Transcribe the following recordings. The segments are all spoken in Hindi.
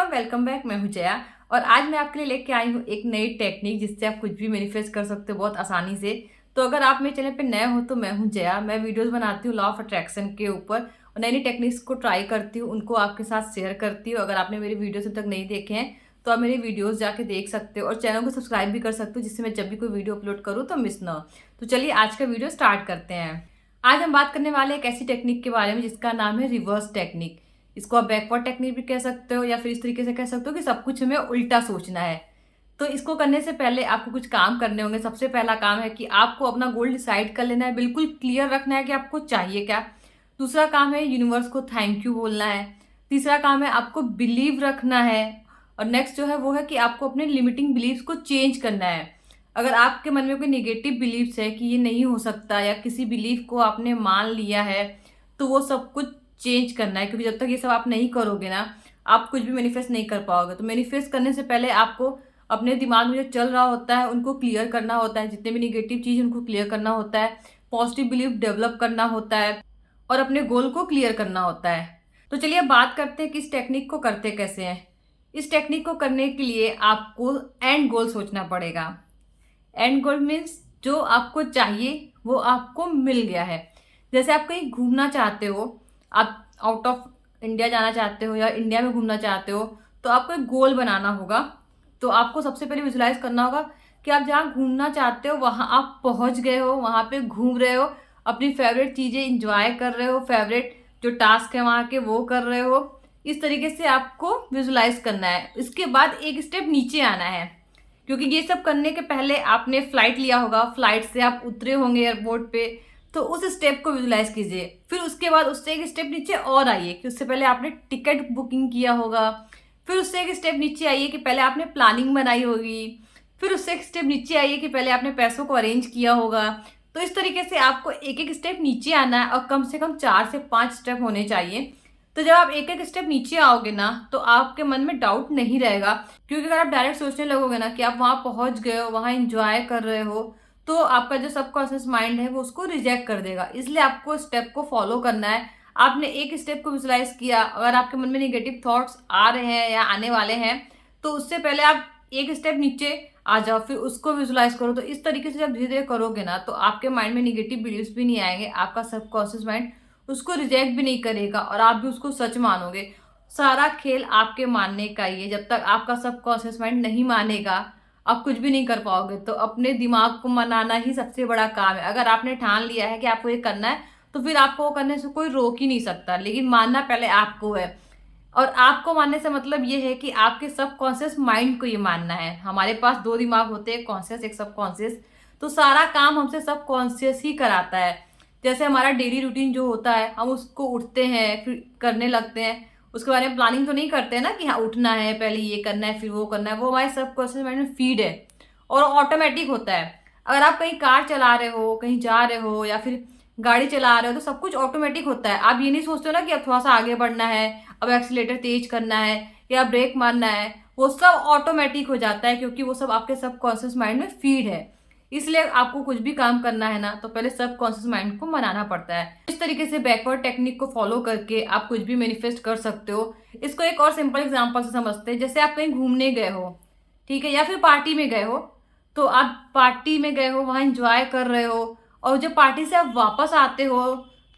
Everyone, welcome back. मैं हूं जया और आज मैं आपके लिए लेके आई हूं एक नई टेक्निक जिससे आप कुछ भी मैनिफेस्ट कर सकते हो बहुत आसानी से। तो अगर आप मेरे चैनल पे नए हो तो मैं हूं जया। मैं वीडियोस बनाती हूँ लॉ ऑफ अट्रैक्शन के ऊपर और नई नई टेक्निक्स को ट्राई करती हूँ, उनको आपके साथ शेयर करती हूँ। अगर आपने मेरे वीडियोस अब तक नहीं देखे हैं तो आप मेरे वीडियोस जाके देख सकते हो और चैनल को सब्सक्राइब भी कर सकते हो, जिससे मैं जब भी कोई वीडियो अपलोड करूँ तो मिस ना हो। तो चलिए आज का वीडियो स्टार्ट करते हैं। आज हम बात करने वाले एक ऐसी टेक्निक के बारे में जिसका नाम है रिवर्स टेक्निक। इसको आप बैकवर्ड टेक्निक भी कह सकते हो या फिर इस तरीके से कह सकते हो कि सब कुछ हमें उल्टा सोचना है। तो इसको करने से पहले आपको कुछ काम करने होंगे। सबसे पहला काम है कि आपको अपना गोल डिसाइड कर लेना है, बिल्कुल क्लियर रखना है कि आपको चाहिए क्या। दूसरा काम है यूनिवर्स को थैंक यू बोलना है। तीसरा काम है आपको बिलीव रखना है। और नेक्स्ट जो है वो है कि आपको अपने लिमिटिंग बिलीव्स को चेंज करना है। अगर आपके मन में कोई निगेटिव बिलीव्स है कि ये नहीं हो सकता या किसी बिलीफ को आपने मान लिया है तो वो सब कुछ चेंज करना है, क्योंकि जब तक ये सब आप नहीं करोगे ना आप कुछ भी मैनिफेस्ट नहीं कर पाओगे। तो मैनिफेस्ट करने से पहले आपको अपने दिमाग में जो चल रहा होता है उनको क्लियर करना होता है, जितने भी निगेटिव चीज़ उनको क्लियर करना होता है, पॉजिटिव बिलीफ डेवलप करना होता है और अपने गोल को क्लियर करना होता है। तो चलिए अब बात करते हैं कि इस टेक्निक को करते कैसे हैं। इस टेक्निक को करने के लिए आपको एंड गोल सोचना पड़ेगा। एंड गोल मीन्स जो आपको चाहिए वो आपको मिल गया है। जैसे आप कहीं घूमना चाहते हो, आप आउट ऑफ इंडिया जाना चाहते हो या इंडिया में घूमना चाहते हो, तो आपको एक गोल बनाना होगा। तो आपको सबसे पहले विजुलाइज करना होगा कि आप जहाँ घूमना चाहते हो वहाँ आप पहुँच गए हो, वहाँ पे घूम रहे हो, अपनी फेवरेट चीज़ें इंजॉय कर रहे हो, फेवरेट जो टास्क है वहाँ के वो कर रहे हो। इस तरीके से आपको विजुलाइज करना है। इसके बाद एक स्टेप नीचे आना है, क्योंकि ये सब करने के पहले आपने फ्लाइट लिया होगा, फ्लाइट से आप उतरे होंगे एयरपोर्ट पे, तो उस स्टेप को विजुलाइज कीजिए। फिर उसके बाद उससे एक स्टेप नीचे और आइए कि उससे पहले आपने टिकट बुकिंग किया होगा। फिर उससे एक स्टेप नीचे आइए कि पहले आपने प्लानिंग बनाई होगी। फिर उससे एक स्टेप नीचे आइए कि पहले आपने पैसों को अरेंज किया होगा। तो इस तरीके से आपको एक एक स्टेप नीचे आना है और कम से कम 4 से 5 स्टेप होने चाहिए। तो जब आप एक एक स्टेप नीचे आओगे ना तो आपके मन में डाउट नहीं रहेगा, क्योंकि अगर आप डायरेक्ट सोचने लगोगे ना कि आप वहां पहुंच गए हो, वहां एंजॉय कर रहे हो, तो आपका जो सबकॉन्शियस माइंड है वो उसको रिजेक्ट कर देगा। इसलिए आपको स्टेप को फॉलो करना है। आपने एक स्टेप को विजुलाइज किया, अगर आपके मन में निगेटिव थॉट्स आ रहे हैं या आने वाले हैं तो उससे पहले आप एक स्टेप नीचे आ जाओ, फिर उसको विजुलाइज करो। तो इस तरीके से जब धीरे धीरे करोगे ना तो आपके माइंड में निगेटिव बिलीव्स भी नहीं आएंगे, आपका सबकॉन्शियस माइंड उसको रिजेक्ट भी नहीं करेगा और आप भी उसको सच मानोगे। सारा खेल आपके मानने का ही है। जब तक आपका सबकॉन्शियस माइंड नहीं मानेगा आप कुछ भी नहीं कर पाओगे। तो अपने दिमाग को मनाना ही सबसे बड़ा काम है। अगर आपने ठान लिया है कि आपको ये करना है तो फिर आपको वो करने से कोई रोक ही नहीं सकता, लेकिन मानना पहले आपको है। और आपको मानने से मतलब ये है कि आपके सबकॉन्शियस माइंड को ये मानना है। हमारे पास दो दिमाग होते हैं, कॉन्शियस एक सबकॉन्शियस। तो सारा काम हमसे सबकॉन्शियस ही कराता है। जैसे हमारा डेली रूटीन जो होता है, हम उसको उठते हैं फिर करने लगते हैं, उसके बारे में प्लानिंग तो नहीं करते हैं ना कि हाँ उठना है, पहले ये करना है फिर वो करना है। वो हमारे सबकॉन्शियस माइंड में फीड है और ऑटोमेटिक होता है। अगर आप कहीं कार चला रहे हो, कहीं जा रहे हो या फिर गाड़ी चला रहे हो तो सब कुछ ऑटोमेटिक होता है। आप ये नहीं सोचते हो ना कि अब थोड़ा सा आगे बढ़ना है, अब एक्सीलेटर तेज करना है या ब्रेक मारना है। वो सब ऑटोमेटिक हो जाता है क्योंकि वो सब आपके सबकॉन्शियस माइंड में फीड है। इसलिए आपको कुछ भी काम करना है ना तो पहले सबकॉन्शियस माइंड को मनाना पड़ता है। इस तरीके से बैकवर्ड टेक्निक को फॉलो करके आप कुछ भी मैनिफेस्ट कर सकते हो। इसको एक और सिंपल एग्जांपल से समझते हैं। जैसे आप कहीं घूमने गए हो, ठीक है, या फिर पार्टी में गए हो, तो आप पार्टी में गए हो, वहां एंजॉय कर रहे हो और जब पार्टी से आप वापस आते हो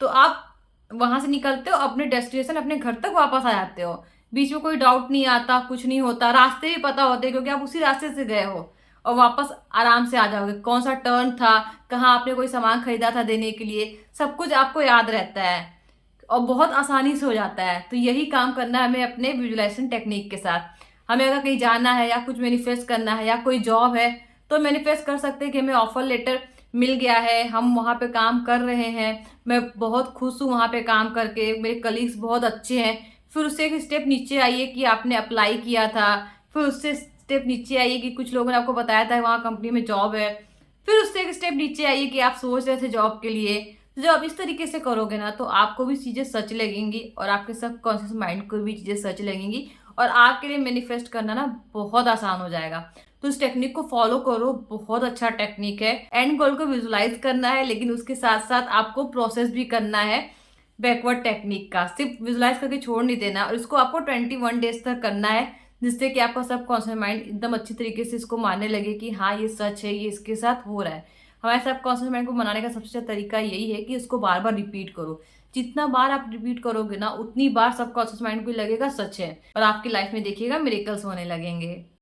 तो आप वहां से निकलते हो अपने डेस्टिनेशन, अपने घर तक वापस आ जाते हो। बीच में कोई डाउट नहीं आता, कुछ नहीं होता, रास्ते भी पता होते हैं क्योंकि आप उसी रास्ते से गए हो और वापस आराम से आ जाओगे। कौन सा टर्न था, कहाँ आपने कोई सामान खरीदा था देने के लिए, सब कुछ आपको याद रहता है और बहुत आसानी से हो जाता है। तो यही काम करना है हमें अपने विजुलाइजेशन टेक्निक के साथ। हमें अगर कहीं जाना है या कुछ मैनिफेस्ट करना है या कोई जॉब है तो मैनिफेस्ट कर सकते हैं कि हमें ऑफर लेटर मिल गया है, हम वहाँ पे काम कर रहे हैं, मैं बहुत खुश हूँ वहाँ पे काम करके, मेरे कलीग्स बहुत अच्छे हैं। फिर उससे एक स्टेप नीचे आइए कि आपने अप्लाई किया था। फिर उससे स्टेप नीचे आइए कि कुछ लोगों ने आपको बताया था वहाँ कंपनी में जॉब है। फिर उससे एक स्टेप नीचे आइए कि आप सोच रहे थे जॉब के लिए। तो जब आप इस तरीके से करोगे ना तो आपको भी चीज़ें सच लगेंगी और आपके सबकॉन्शियस माइंड को भी चीज़ें सच लगेंगी और आपके लिए मैनिफेस्ट करना ना बहुत आसान हो जाएगा। तो इस टेक्निक को फॉलो करो, बहुत अच्छा टेक्निक है। एंड गोल को विजुलाइज करना है लेकिन उसके साथ साथ आपको प्रोसेस भी करना है। बैकवर्ड टेक्निक का। सिर्फ विजुलाइज करके छोड़ नहीं देना, और इसको आपको 21 डेज तक करना है, जिससे कि आपका सबकॉन्शियस माइंड एकदम अच्छी तरीके से इसको मानने लगे कि हाँ ये सच है, ये इसके साथ हो रहा है। हमारे सबकॉन्शियस माइंड को मनाने का सबसे अच्छा तरीका यही है कि इसको बार बार रिपीट करो। जितना बार आप रिपीट करोगे ना, उतनी बार सबकॉन्शियस माइंड को लगेगा सच है, और आपकी लाइफ में देखिएगा मिरेकल्स होने लगेंगे।